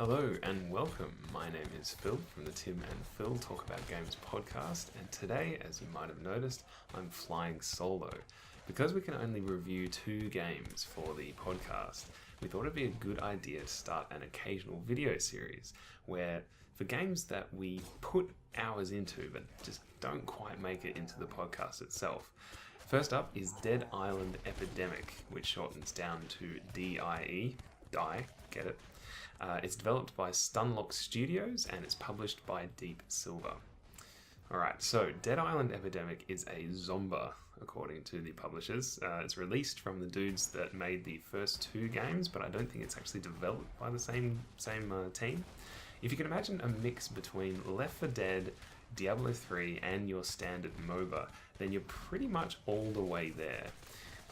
Hello and welcome. My name is Phil from the Tim and Phil Talk About Games podcast, and today, as you might have noticed, I'm flying solo. Because we can only review 2 games for the podcast, we thought it'd be a good idea to start an occasional video series where, for games that we put hours into but just don't quite make it into the podcast itself. First up is Dead Island Epidemic, which shortens down to DIE. Die, get it? It's developed by Stunlock Studios and it's published by Deep Silver. Alright, so Dead Island Epidemic is a Zomba, according to the publishers. It's released from the dudes that made the first 2 games, but I don't think it's actually developed by the same team. If you can imagine a mix between Left 4 Dead, Diablo 3 and your standard MOBA, then you're pretty much all the way there.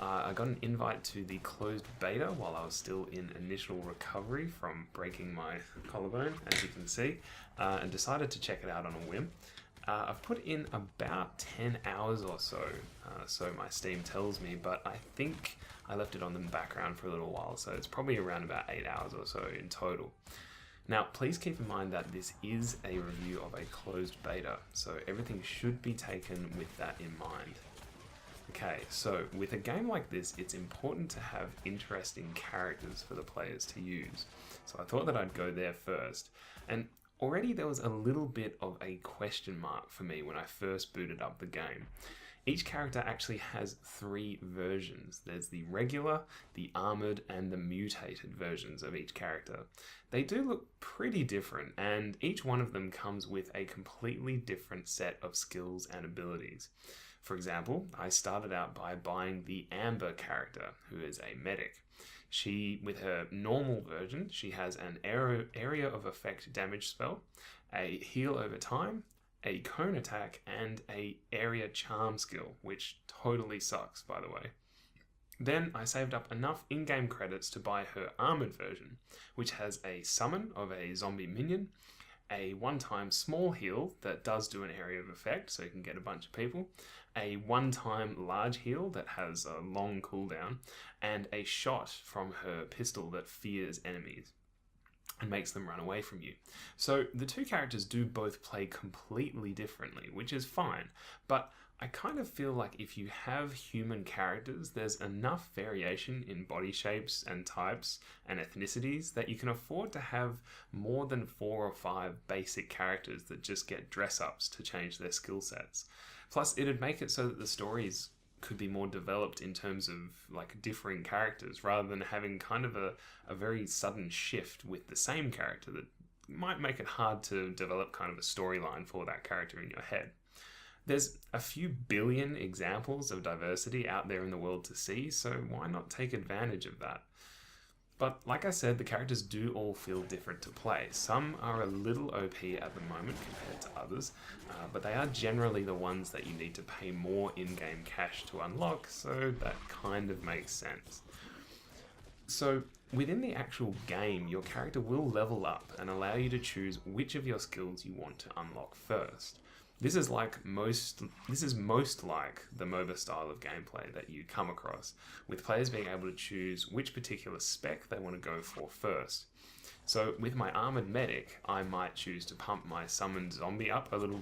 I got an invite to the closed beta while I was still in initial recovery from breaking my collarbone, as you can see, and decided to check it out on a whim. I've put in about 10 hours or so, so my Steam tells me, but I think I left it on the background for a little while, so it's probably around about 8 hours or so in total. Now, please keep in mind that this is a review of a closed beta, so everything should be taken with that in mind. Okay, so with a game like this, it's important to have interesting characters for the players to use. So I thought that I'd go there first. And already there was a little bit of a question mark for me when I first booted up the game. Each character actually has 3 versions. There's the regular, the armored, and the mutated versions of each character. They do look pretty different, and each one of them comes with a completely different set of skills and abilities. For example, I started out by buying the Amber character, who is a medic. With her normal version, she has an area of effect damage spell, a heal over time, a cone attack, and a area charm skill, which totally sucks, by the way. Then I saved up enough in-game credits to buy her armored version, which has a summon of a zombie minion, a one-time small heal that does do an area of effect, so you can get a bunch of people, a one-time large heal that has a long cooldown, and a shot from her pistol that fears enemies and makes them run away from you. So the 2 characters do both play completely differently, which is fine, but I kind of feel like if you have human characters, there's enough variation in body shapes and types and ethnicities that you can afford to have more than 4 or 5 basic characters that just get dress-ups to change their skill sets. Plus, it'd make it so that the stories could be more developed in terms of like differing characters rather than having kind of a very sudden shift with the same character that might make it hard to develop kind of a storyline for that character in your head. There's a few billion examples of diversity out there in the world to see, so why not take advantage of that? But like I said, the characters do all feel different to play. Some are a little OP at the moment compared to others, but they are generally the ones that you need to pay more in-game cash to unlock, so that kind of makes sense. So within the actual game, your character will level up and allow you to choose which of your skills you want to unlock first. This is most like the MOBA style of gameplay that you come across, with players being able to choose which particular spec they want to go for first. So with my armored medic, I might choose to pump my summoned zombie up a little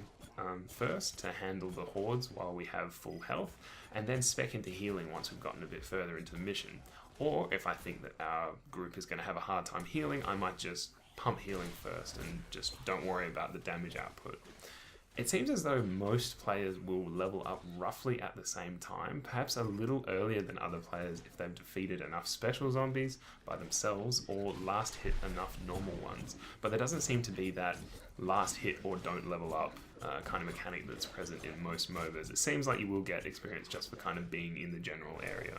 first to handle the hordes while we have full health, and then spec into healing once we've gotten a bit further into the mission. Or if I think that our group is going to have a hard time healing, I might just pump healing first and just don't worry about the damage output. It seems as though most players will level up roughly at the same time, perhaps a little earlier than other players if they've defeated enough special zombies by themselves or last hit enough normal ones. But there doesn't seem to be that last hit or don't level up kind of mechanic that's present in most MOBAs. It seems like you will get experience just for kind of being in the general area.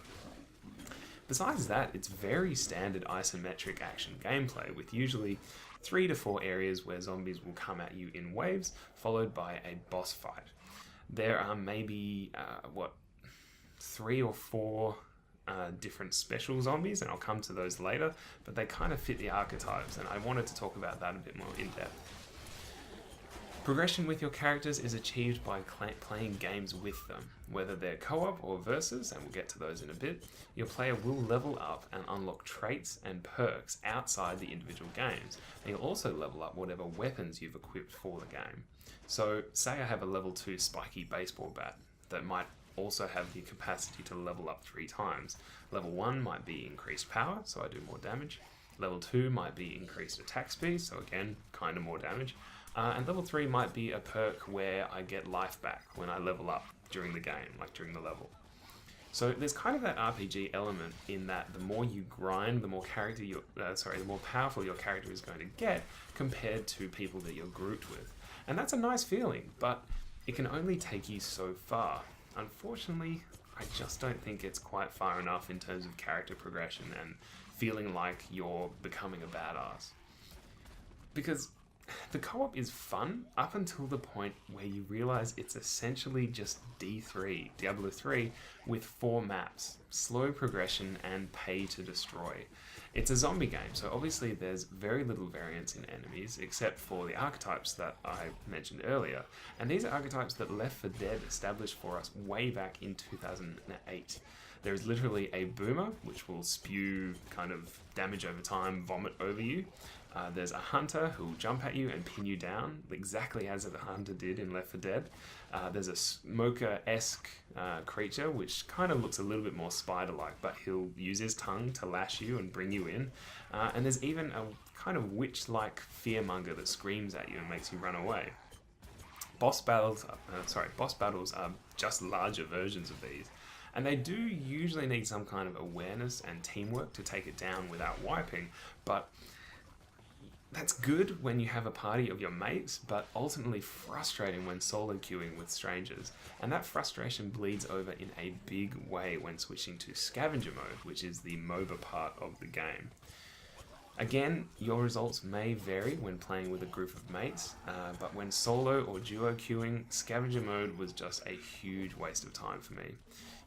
Besides that, it's very standard isometric action gameplay with usually 3 to 4 areas where zombies will come at you in waves, followed by a boss fight. There are maybe, 3 or 4 different special zombies, and I'll come to those later, but they kind of fit the archetypes, and I wanted to talk about that a bit more in depth. Progression with your characters is achieved by playing games with them. Whether they're co-op or versus, and we'll get to those in a bit, your player will level up and unlock traits and perks outside the individual games, And you'll also level up whatever weapons you've equipped for the game. So say I have a level 2 spiky baseball bat that might also have the capacity to level up 3 times. Level 1 might be increased power, so I do more damage. Level 2 might be increased attack speed, so again, kind of more damage. And level 3 might be a perk where I get life back when I level up during the game, like during the level. So there's kind of that RPG element in that the more you grind, the more the more powerful your character is going to get compared to people that you're grouped with. And that's a nice feeling, but it can only take you so far. Unfortunately, I just don't think it's quite far enough in terms of character progression and feeling like you're becoming a badass. Because the co-op is fun up until the point where you realize it's essentially just D3, Diablo 3, with 4 maps, slow progression and pay to destroy. It's a zombie game, so obviously there's very little variance in enemies, except for the archetypes that I mentioned earlier. And these are archetypes that Left 4 Dead established for us way back in 2008. There is literally a boomer, which will spew kind of damage over time, vomit over you. There's a hunter who will jump at you and pin you down, exactly as the hunter did in Left 4 Dead. There's a smoker-esque creature, which kind of looks a little bit more spider-like, but he'll use his tongue to lash you and bring you in. And there's even a kind of witch-like fearmonger that screams at you and makes you run away. Boss battles are just larger versions of these. And they do usually need some kind of awareness and teamwork to take it down without wiping, but that's good when you have a party of your mates, but ultimately frustrating when solo queuing with strangers. And that frustration bleeds over in a big way when switching to scavenger mode, which is the MOBA part of the game. Again, your results may vary when playing with a group of mates, but when solo or duo queuing, scavenger mode was just a huge waste of time for me.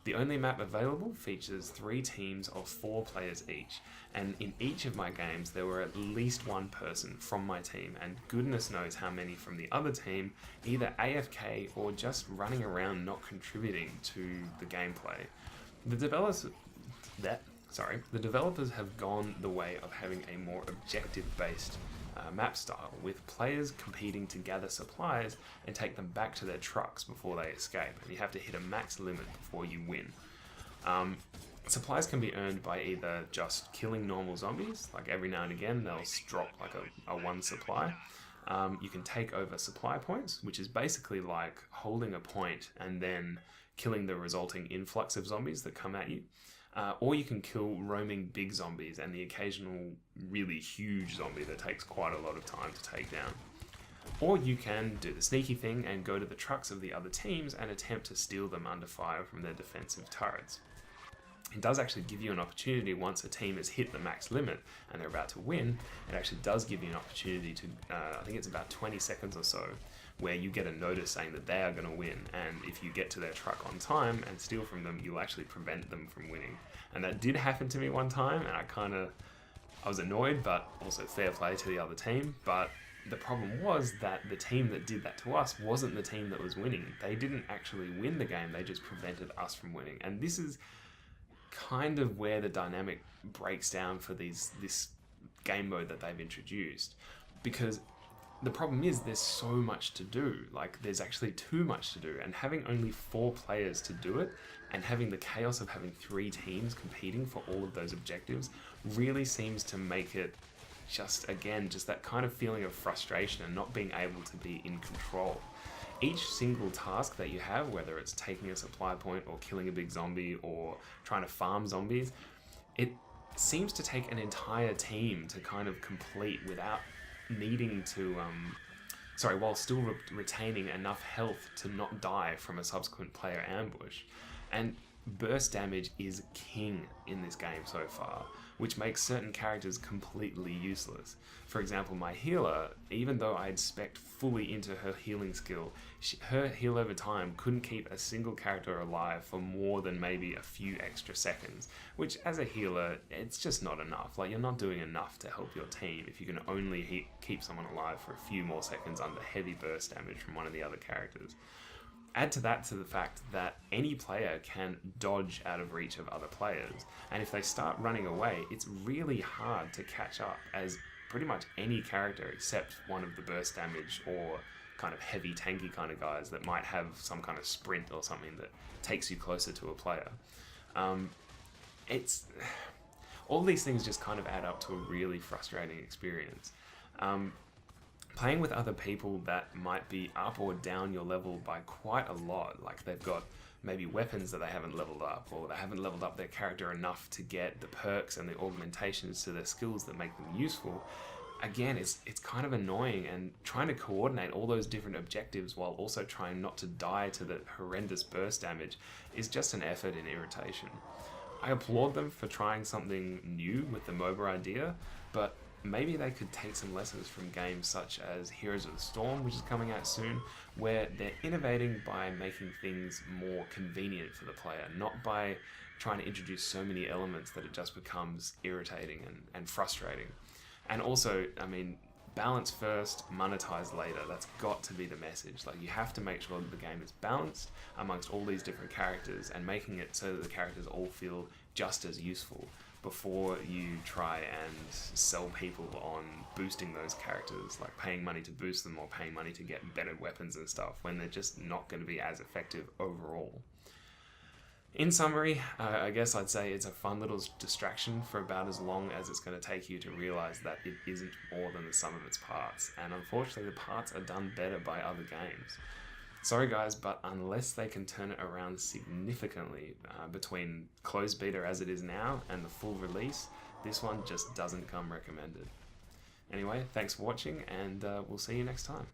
The only map available features 3 teams of 4 players each, and in each of my games there were at least one person from my team, and goodness knows how many from the other team, either AFK or just running around not contributing to the gameplay. The developers have gone the way of having a more objective-based map style, with players competing to gather supplies and take them back to their trucks before they escape, and you have to hit a max limit before you win. Supplies can be earned by either just killing normal zombies, like every now and again they'll drop like a 1 supply. You can take over supply points, which is basically like holding a point and then killing the resulting influx of zombies that come at you. Or you can kill roaming big zombies and the occasional really huge zombie that takes quite a lot of time to take down. Or you can do the sneaky thing and go to the trucks of the other teams and attempt to steal them under fire from their defensive turrets. It does actually give you an opportunity once a team has hit the max limit and they're about to win. It actually does give you an opportunity to, I think it's about 20 seconds or so, where you get a notice saying that they are going to win, and if you get to their truck on time and steal from them, you'll actually prevent them from winning. And that did happen to me one time, and I was annoyed, but also fair play to the other team. But the problem was that the team that did that to us wasn't the team that was winning. They didn't actually win the game, they just prevented us from winning. And this is kind of where the dynamic breaks down for this game mode that they've introduced, because the problem is there's so much to do. Like, there's actually too much to do, and having only 4 players to do it and having the chaos of having 3 teams competing for all of those objectives really seems to make it just that kind of feeling of frustration and not being able to be in control. Each single task that you have, whether it's taking a supply point or killing a big zombie or trying to farm zombies, it seems to take an entire team to kind of complete without needing to, while still retaining enough health to not die from a subsequent player ambush. And burst damage is king in this game so far, which makes certain characters completely useless. For example, my healer, even though I'd spec'd fully into her healing skill, her heal over time couldn't keep a single character alive for more than maybe a few extra seconds, which as a healer, it's just not enough. Like, you're not doing enough to help your team if you can only keep someone alive for a few more seconds under heavy burst damage from one of the other characters. Add to the fact that any player can dodge out of reach of other players, and if they start running away, it's really hard to catch up, as pretty much any character except one of the burst damage or kind of heavy tanky kind of guys that might have some kind of sprint or something that takes you closer to a player. It's all these things just kind of add up to a really frustrating experience. Playing with other people that might be up or down your level by quite a lot, like they've got maybe weapons that they haven't leveled up, or they haven't leveled up their character enough to get the perks and the augmentations to their skills that make them useful. Again, it's kind of annoying, and trying to coordinate all those different objectives while also trying not to die to the horrendous burst damage is just an effort in irritation. I applaud them for trying something new with the MOBA idea, but maybe they could take some lessons from games such as Heroes of the Storm, which is coming out soon, where they're innovating by making things more convenient for the player, not by trying to introduce so many elements that it just becomes irritating and frustrating. And also, I mean, balance first, monetize later. That's got to be the message. Like, you have to make sure that the game is balanced amongst all these different characters and making it so that the characters all feel just as useful before you try and sell people on boosting those characters, like paying money to boost them or paying money to get better weapons and stuff when they're just not going to be as effective overall. In summary, I guess I'd say it's a fun little distraction for about as long as it's going to take you to realize that it isn't more than the sum of its parts, and unfortunately the parts are done better by other games. Sorry guys, but unless they can turn it around significantly between closed beta as it is now and the full release, this one just doesn't come recommended. Anyway, thanks for watching, and we'll see you next time.